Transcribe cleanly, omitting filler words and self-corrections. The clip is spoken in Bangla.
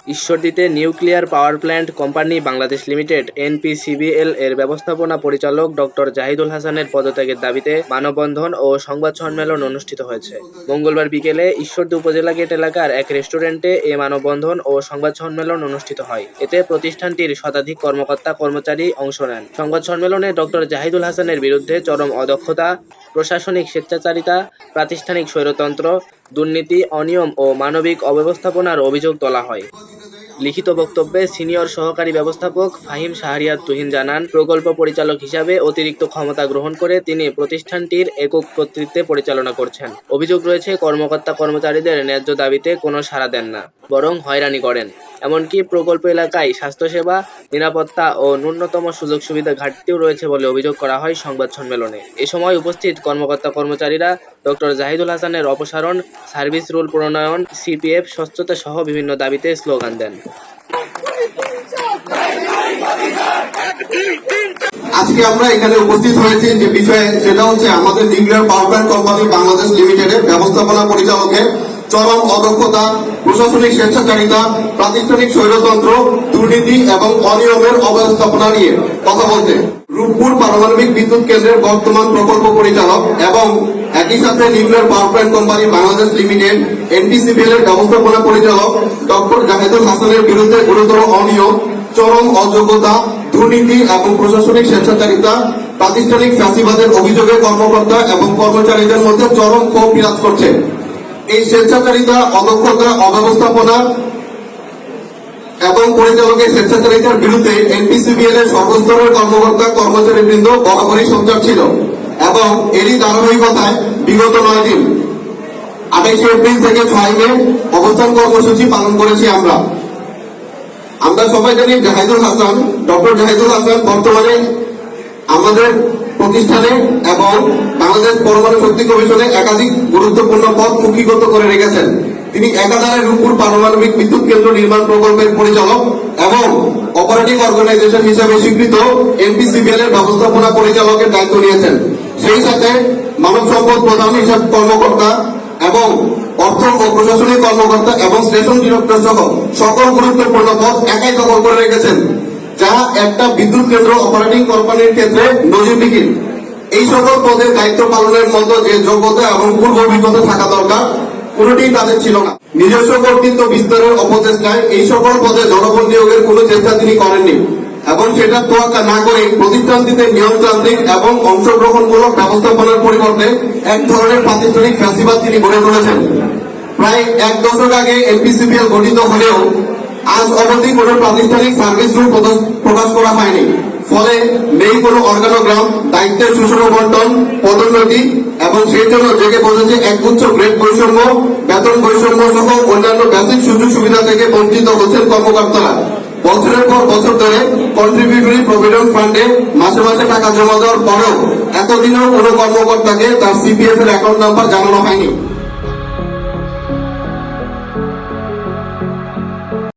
ঈশ্বরদীতে nuclear power plant company Bangladesh limited NPCBL এর ব্যবস্থাপনা পরিচালক ডক্টর জাহিদুল হাসানের পদত্যাগের দাবিতে মানববন্ধন ও সংবাদ সম্মেলন অনুষ্ঠিত হয়েছে। মঙ্গলবার বিকেলে ঈশ্বরদী উপজেলা গেট এলাকার এক রেস্টুরেন্টে এ মানববন্ধন ও সংবাদ সম্মেলন অনুষ্ঠিত হয়। এতে প্রতিষ্ঠানটির শতাধিক কর্মকর্তা কর্মচারী অংশ নেন। সংবাদ সম্মেলনে ডক্টর জাহিদুল হাসানের বিরুদ্ধে চরম অদক্ষতা, প্রশাসনিক স্বেচ্ছাচারিতা, প্রাতিষ্ঠানিক স্বৈরতন্ত্র, দুর্নীতি, অনিয়ম ও মানবিক অব্যবস্থাপনার অভিযোগ তোলা হয়। লিখিত বক্তব্যে সিনিয়র সহকারী ব্যবস্থাপক ফাহিম শাহরিয়ার তুহিন জানান, প্রকল্প পরিচালক হিসাবে অতিরিক্ত ক্ষমতা গ্রহণ করে তিনি প্রতিষ্ঠানটির একক কর্তৃত্বে পরিচালনা করছেন। অভিযোগ রয়েছে, কর্মকর্তা কর্মচারীদের ন্যায্য দাবিতে কোনো সাড়া দেন না, বরং হয়রানি করেন। এমনকি প্রকল্প এলাকায় স্বাস্থ্যসেবা, নিরাপত্তা ও ন্যূনতম সুযোগ সুবিধা ঘাটতিও রয়েছে বলে অভিযোগ করা হয় সংবাদ সম্মেলনে। এ সময় উপস্থিত কর্মকর্তা কর্মচারীরা ডক্টর জাহিদুল হাসানের অপসারণ, সার্ভিস রুল প্রণয়ন, সিপিএফ স্বচ্ছতা সহ বিভিন্ন দাবিতে স্লোগান দেন। আজকে আমরা এখানে উপস্থিত হয়েছি যে বিষয়ে, সেটা হচ্ছে আমাদের nuclear power plant company Bangladesh লিমিটেডের ব্যবস্থাপনা পরিচালকের চরম অদক্ষতা, প্রশাসনিক স্বেচ্ছাচারিতা, প্রাতিষ্ঠানিক স্বৈরতন্ত্র, দুর্নীতি এবং অনিয়মের অব্যবস্থাপনা নিয়ে কথা বলতে। রূপপুর পারমাণবিক বিদ্যুৎ কেন্দ্রের বর্তমান প্রকল্প পরিচালক এবং একই সাথে nuclear power plant company Bangladesh limited NPCBL এর ব্যবস্থাপনা পরিচালক ডক্টর জাহিদুল হাসানের বিরুদ্ধে গুরুতর অনিয়ম, চরম অযোগ্যতা, দুর্নীতি এবং প্রশাসনিক স্বেচ্ছাচারিতা, প্রাতিষ্ঠানিক ফ্যাসিবাদের অভিযোগে কর্মকর্তা এবং কর্মচারীদের মধ্যে চরম ক্ষোভ বিরাজ করছে। এই স্বেচ্ছাচারিতা, অদক্ষতা, অব্যবস্থাপনা এবং পরিচালকের স্বেচ্ছাচারিতার বিরুদ্ধে এনপিসিবিএল এর সর্বস্তরের কর্মকর্তা কর্মচারীবৃন্দ বরাবরই সোচ্চার ছিল এবং এরই ধারাবাহিকতায় বিগত 9 দিন 28 এপ্রিল থেকে 6 মে অবস্থান কর্মসূচি পালন করেছি। আমরা সবাই জানি ডক্টর জাহিদুল হাসান বর্তমানে আমাদের প্রতিষ্ঠানে এবং বাংলাদেশ পরমাণু শক্তি কমিশনে একাধিক গুরুত্বপূর্ণ পদ কুক্ষিগত করে রেখেছেন। তিনি একাধারে রূপপুর পারমাণবিক বিদ্যুৎ কেন্দ্র নির্মাণ প্রকল্পের পরিচালক এবং অপারেটিং অর্গানাইজেশন হিসেবে স্বীকৃত এনপিসিবিএল এর ব্যবস্থাপনা পরিচালকের দায়িত্ব নিয়েছেন। সেই সাথে মানব সম্পদ প্রধান হিসাব কর্মকর্তা এবং অর্থ ও প্রশাসনিক কর্মকর্তা এবং স্টেশন ডিরেক্টর সহ সকল গুরুত্বপূর্ণ পদ একাই দখল করে রেখেছেন, যা একটা বিদ্যুৎ কেন্দ্র অপারেটিং কোম্পানির ক্ষেত্রে নজিরবিহীন। এই সকল পদের দায়িত্ব পালনের মতো যে যোগ্যতা এবং পূর্ব অভিজ্ঞতা থাকা দরকার, কোনটি তাদের ছিল না। নিজস্ব কর্তৃত্ব বিস্তারের অপচেষ্টায় এই সকল পদে জনবল নিয়োগের কোন চেষ্টা তিনি করেননি এবং সেটা তোয়াক্কা না করে প্রতিষ্ঠানটিতে নিয়মতান্ত্রিক এবং অংশগ্রহণমূলক ব্যবস্থাপনার পরিবর্তে এক ধরনের প্রাতিষ্ঠানিক ফ্যাসিবাদ তিনি গড়ে তুলেছেন। প্রায় 1 দশক আগে এনপিসিবিএল গঠিত হলেও আজ অবধি কোন প্রাতিষ্ঠানিক সার্ভিস রুল প্রকাশ করা হয়নি। ফলে নেই কোনো অর্গানোগ্রাম, দায়িত্বের সুষম বন্টন, পদোন্নতি এবং সেই জন্য জেগে বসেছে একগুচ্ছ গ্রেড বৈষম্য, বেতন বৈষম্য সহ অন্যান্য বেসিক সুযোগ সুবিধা থেকে বঞ্চিত হচ্ছেন কর্মকর্তারা। বছরের পর বছর ধরে কন্ট্রিবিউটরি প্রভিডেন্ট ফান্ডে মাসে মাসে টাকা জমা দেওয়ার পরেও এতদিনেও কোনো কর্মকর্তাকে তার সিপিএফ এর অ্যাকাউন্ট নাম্বার জানানো হয়নি।